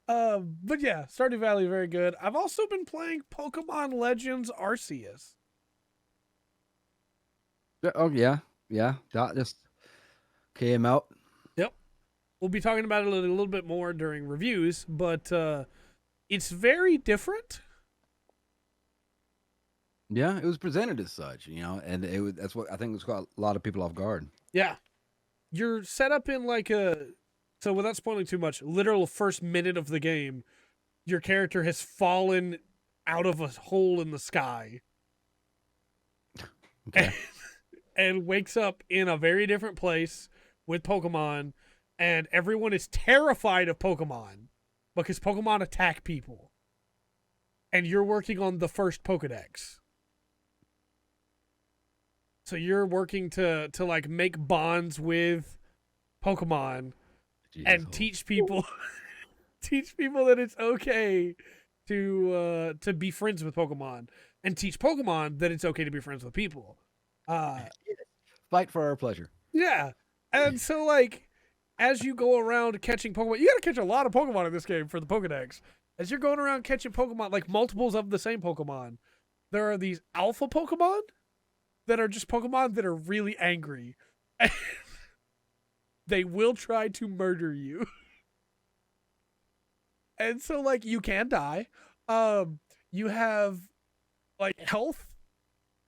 But yeah, Stardew Valley, very good. I've also been playing Pokemon Legends Arceus. Oh yeah, yeah. That just came out. Yep. We'll be talking about it a little bit more during reviews, but it's very different. Yeah, it was presented as such, and that's what I think was caught a lot of people off guard. Yeah. You're set up in like a. So without spoiling too much, literal first minute of the game, your character has fallen out of a hole in the sky and, Okay. and wakes up in a very different place with Pokemon, and everyone is terrified of Pokemon because Pokemon attack people. And you're working on the first Pokedex. So you're working to like make bonds with Pokemon Jesus. and teach people teach people that it's okay to be friends with Pokemon, and teach Pokemon that it's okay to be friends with people. Uh Fight for our pleasure. yeah. And so like as you go around catching Pokemon, you got to catch a lot of Pokemon in this game for the Pokedex. As you're going around catching Pokemon, like multiples of the same Pokemon, there are these alpha Pokemon that are just Pokemon that are really angry. They will try to murder you. And so like you can die. You have like health,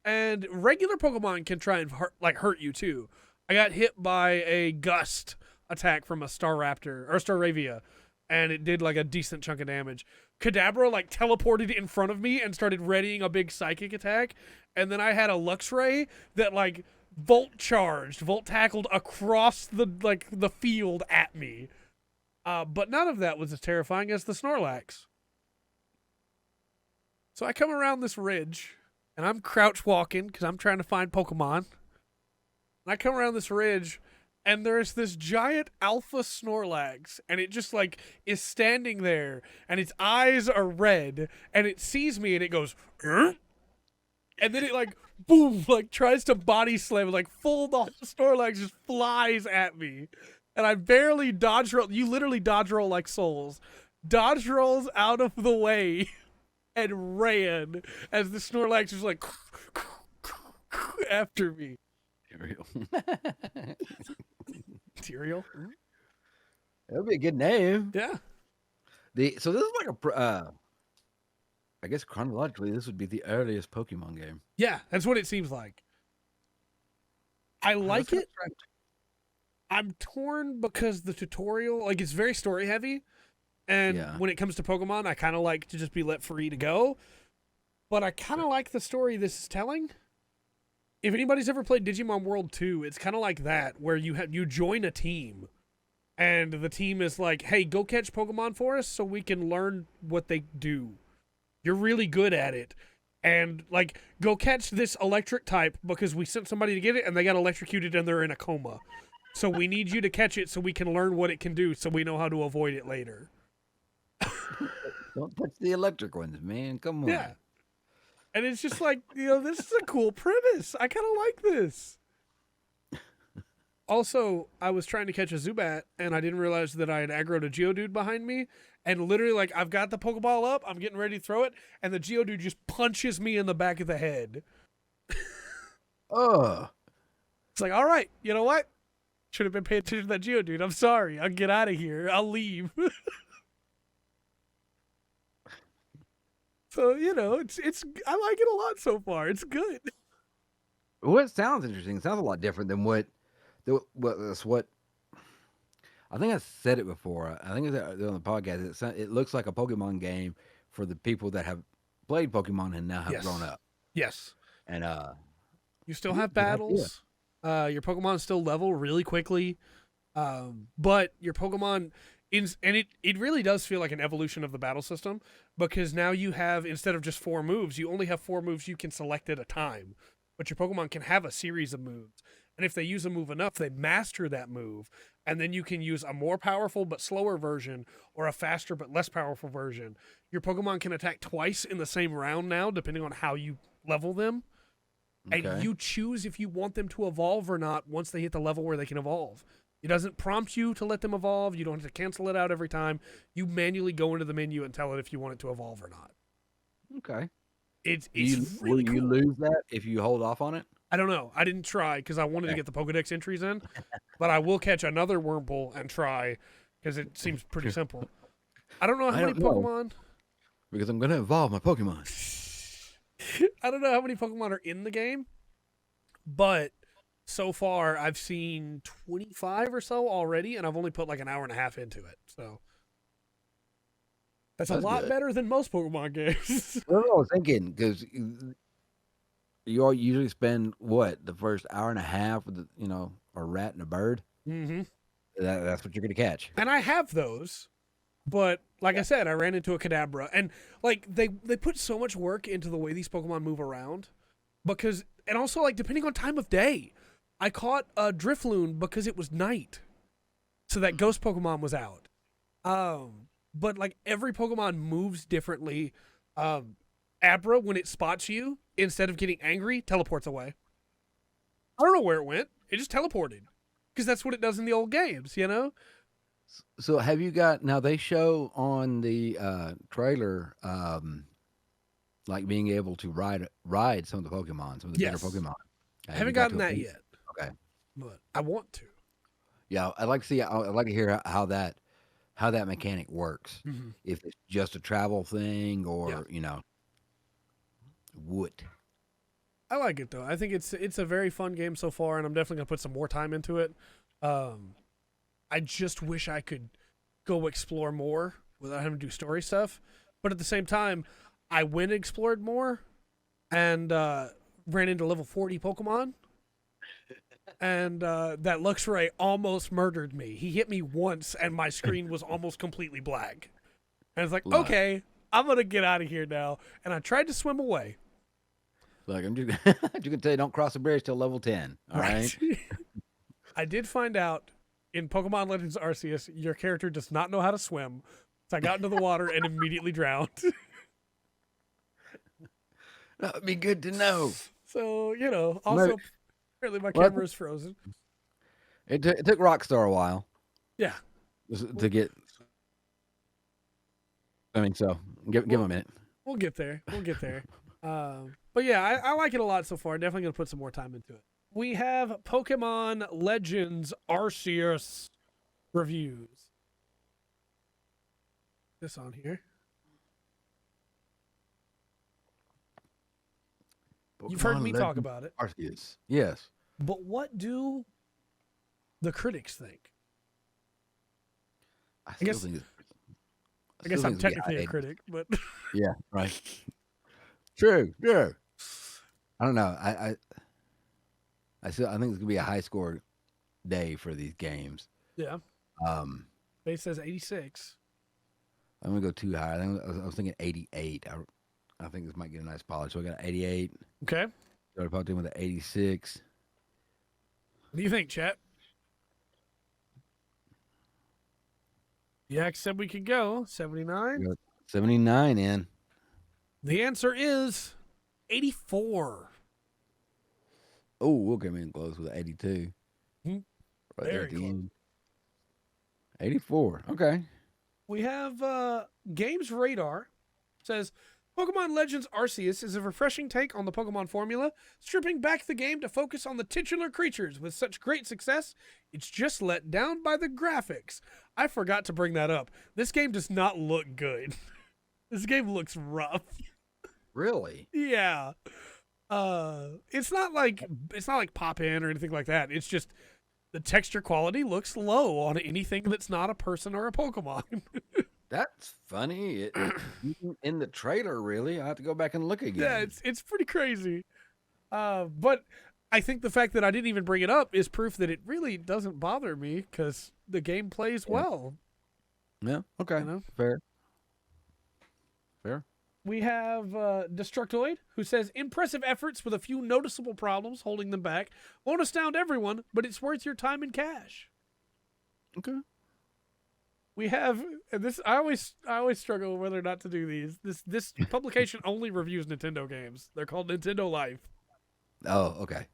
and regular Pokemon can try and hurt you too. I got hit by a gust attack from a Staraptor or Staravia, and it did like a decent chunk of damage. Kadabra like teleported in front of me and started readying a big psychic attack, and then I had a Luxray that like volt tackled across the field at me. But none of that was as terrifying as the Snorlax. So I come around this ridge, and I'm crouch walking because I'm trying to find Pokemon. And I come around this ridge, and there's this giant alpha Snorlax, and it just like is standing there, and its eyes are red, and it sees me, and it goes, "Huh?" And then it like boom, like tries to body slam, like the Snorlax just flies at me, and I barely dodge roll. You literally dodge roll like souls. Dodge rolls out of the way and ran as the Snorlax was like after me. Tyrael? That would be a good name. Yeah. So this is like I guess chronologically, this would be the earliest Pokemon game. Yeah, that's what it seems like. I That's like kind it. I'm torn because the tutorial, like, it's very story heavy. And Yeah. when it comes to Pokemon, I kind of like to just be let free to go. But I kind of like the story this is telling. If anybody's ever played Digimon World 2, it's kind of like that, where you join a team. And the team is like, hey, go catch Pokemon for us so we can learn what they do. You're really good at it. And, like, go catch this electric type because we sent somebody to get it and they got electrocuted and they're in a coma. So we need you to catch it so we can learn what it can do so we know how to avoid it later. Don't touch the electric ones, man. Come on. Yeah. And it's just like, this is a cool premise. I kind of like this. Also, I was trying to catch a Zubat, and I didn't realize that I had aggroed a Geodude behind me. And literally, like, I've got the Pokeball up, I'm getting ready to throw it, and the Geodude just punches me in the back of the head. Oh. It's like, all right, you know what? Should have been paying attention to that Geodude. I'm sorry. I'll get out of here. I'll leave. So, it's I like it a lot so far. It's good. Well, it sounds interesting. It sounds a lot different than what I think I said it before. I think it's on the podcast. It looks like a Pokemon game for the people that have played Pokemon and now have grown up. Yes. And You still have battles. Your Pokemon still level really quickly. But your Pokemon it really does feel like an evolution of the battle system, because now you have, instead of just 4 moves, you only have 4 moves you can select at a time. But your Pokemon can have a series of moves. And if they use a move enough, they master that move. And then you can use a more powerful but slower version or a faster but less powerful version. Your Pokemon can attack twice in the same round now, depending on how you level them. Okay. And you choose if you want them to evolve or not once they hit the level where they can evolve. It doesn't prompt you to let them evolve. You don't have to cancel it out every time. You manually go into the menu and tell it if you want it to evolve or not. Okay. It's Will really you cool. lose that if you hold off on it? I don't know. I didn't try because I wanted to get the Pokedex entries in, but I will catch another Wurmple and try because it seems pretty simple. I don't know how I many don't know. Pokemon. Because I'm going to evolve my Pokemon. I don't know how many Pokemon are in the game, but so far I've seen 25 or so already, and I've only put like an hour and a half into it. So that's a lot good. better than most Pokemon games. Well, I was thinking, because you all usually spend, what, the first hour and a half with, a rat and a bird? Mm-hmm. That's what you're going to catch. And I have those, but like I said, I ran into a Kadabra, and like they put so much work into the way these Pokemon move around, and also like depending on time of day, I caught a Drifloon because it was night, so that Ghost Pokemon was out. But like every Pokemon moves differently. Abra, when it spots you, instead of getting angry, teleports away. I don't know where it went. It just teleported because that's what it does in the old games, you know. So have you got, now they show on the trailer, like being able to ride some of the Pokemon, some of the bigger Yes. Pokemon. I Have haven't you got gotten to that yet, Okay. but I want to. Yeah, I'd like to see. I'd like to hear how that mechanic works. Mm-hmm. If it's just a travel thing, Yeah. or what? I like it though. I think it's a very fun game so far, and I'm definitely gonna put some more time into it. I just wish I could go explore more without having to do story stuff. But at the same time, I went and explored more, and ran into level 40 Pokemon, and that Luxray almost murdered me. He hit me once, and my screen was almost completely black. And it's like, Look. okay, I'm gonna get out of here now. And I tried to swim away. Like I'm just, you can tell you don't cross the bridge till level 10. All right. I did find out in Pokemon Legends Arceus, your character does not know how to swim. So I got into the water and immediately drowned. That would be good to know. So, also, apparently my camera is frozen. It took Rockstar a while. Yeah. To get. I mean, so give him a minute. We'll get there. But yeah, I like it a lot so far. Definitely going to put some more time into it. We have Pokemon Legends Arceus reviews. This on here. You've heard me talk about it. Arceus. Yes. But what do the critics think? I guess I'm technically a critic, but yeah, right. True. I don't know. I think it's gonna be a high score day for these games. yeah. Base says 86. I'm gonna go too high. I was thinking 88. I think this might get a nice polish. So I got 88. Okay. So I popped in with an 86. What do you think, chat? Yak said we could go 79. 79 in. The answer is 84. Oh, we'll come in close with 82. Hmm. Right there Very at the close. end. 84. Okay. We have Games Radar says Pokemon Legends Arceus is a refreshing take on the Pokemon formula, stripping back the game to focus on the titular creatures. With such great success, it's just let down by the graphics. I forgot to bring that up. This game does not look good. This game looks rough. Really? Yeah. It's not like pop in or anything like that. It's just the texture quality looks low on anything that's not a person or a Pokemon. That's funny. In the trailer, really. I have to go back and look again. Yeah, it's pretty crazy. But I think the fact that I didn't even bring it up is proof that it really doesn't bother me because the game plays well. Yeah. Okay. You know? Fair. We have Destructoid, who says, impressive efforts with a few noticeable problems holding them back. Won't astound everyone, but it's worth your time and cash. Okay. We have this. I always struggle whether or not to do these. This publication only reviews Nintendo games. They're called Nintendo Life. Oh, okay.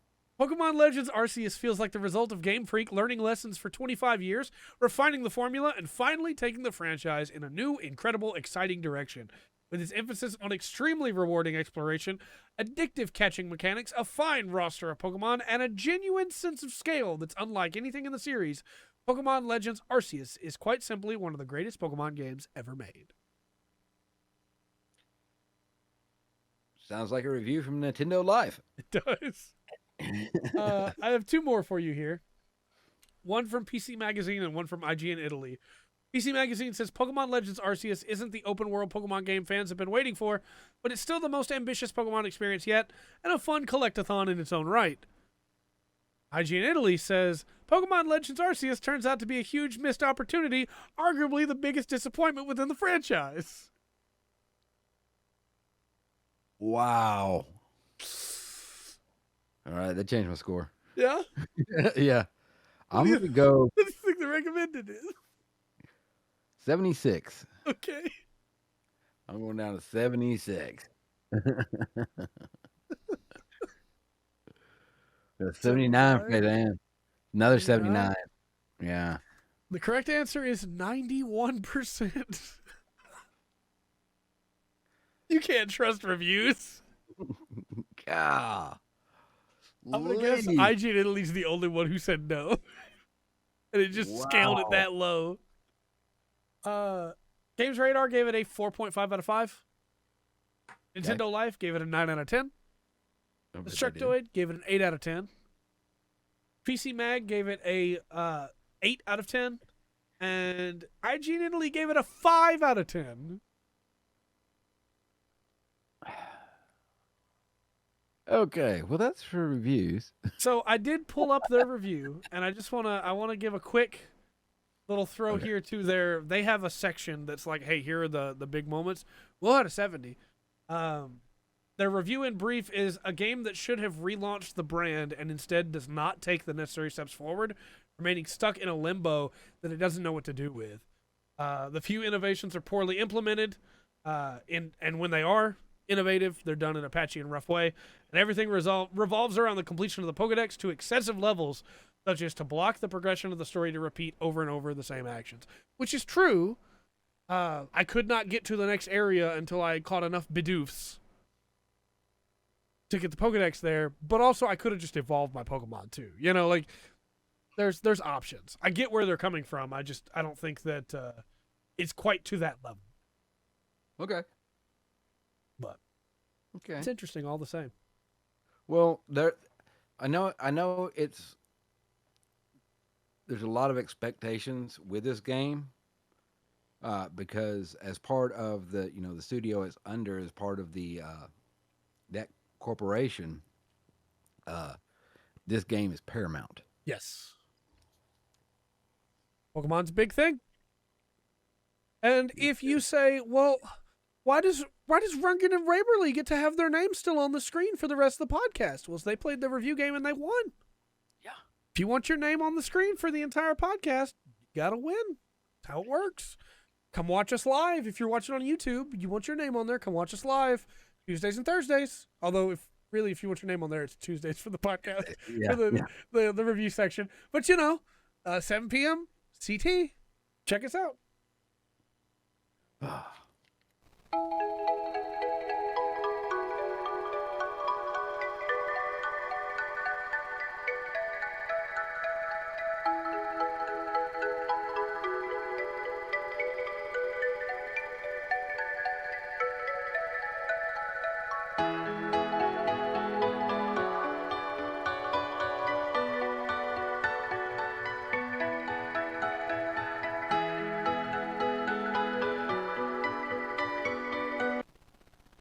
Pokemon Legends Arceus feels like the result of Game Freak learning lessons for 25 years, refining the formula, and finally taking the franchise in a new, incredible, exciting direction. With its emphasis on extremely rewarding exploration, addictive catching mechanics, a fine roster of Pokemon, and a genuine sense of scale that's unlike anything in the series, Pokemon Legends Arceus is quite simply one of the greatest Pokemon games ever made. Sounds like a review from Nintendo Life. It does. I have two more for you here. One from PC Magazine and one from IGN Italy. PC Magazine says Pokemon Legends Arceus isn't the open world Pokemon game fans have been waiting for, but it's still the most ambitious Pokemon experience yet, and a fun collectathon in its own right. IGN Italy says Pokemon Legends Arceus turns out to be a huge missed opportunity, arguably the biggest disappointment within the franchise. Wow. All right, that changed my score. Yeah? Yeah. I'm going to go What do you think the recommended is? 76. Okay. I'm going down to 76. 79 for Dan. Another 79. Yeah. The correct answer is 91%. You can't trust reviews. God. I'm going to guess IGN Italy's the only one who said no. And it just scaled it that low. Games Radar gave it a 4.5 out of 5. Nintendo Life gave it a 9 out of 10. Destructoid gave it an 8 out of 10. PC Mag gave it a 8 out of 10. And IGN Italy gave it a 5 out of 10. Okay, well that's for reviews. So I did pull up their review, and I just wanna give a quick little throw here to they have a section that's like, hey, here are the big moments. We'll at a 70. Their review in brief is a game that should have relaunched the brand and instead does not take the necessary steps forward, remaining stuck in a limbo that it doesn't know what to do with. The few innovations are poorly implemented, and when they are innovative, they're done in a patchy and rough way, and everything revolves around the completion of the Pokedex to excessive levels, such as to block the progression of the story to repeat over and over the same actions, which is true. I could not get to the next area until I caught enough Bidoofs to get the Pokedex there, but also I could have just evolved my Pokemon too. You know, like there's options. I get where they're coming from. I don't think that it's quite to that level. Okay. But okay, it's interesting all the same. Well, I know there's a lot of expectations with this game, because as part of the studio it's under, as part of the that corporation, this game is paramount. Yes. Pokemon's a big thing. And if you say, well, why does Runkin and Raberly get to have their names still on the screen for the rest of the podcast? Well, they played the review game and they won. Yeah. If you want your name on the screen for the entire podcast, you gotta win. That's how it works. Come watch us live. If you're watching on YouTube, you want your name on there, come watch us live Tuesdays and Thursdays. Although if you want your name on there, it's Tuesdays for the podcast, for the review section. But 7 p.m. CT. Check us out.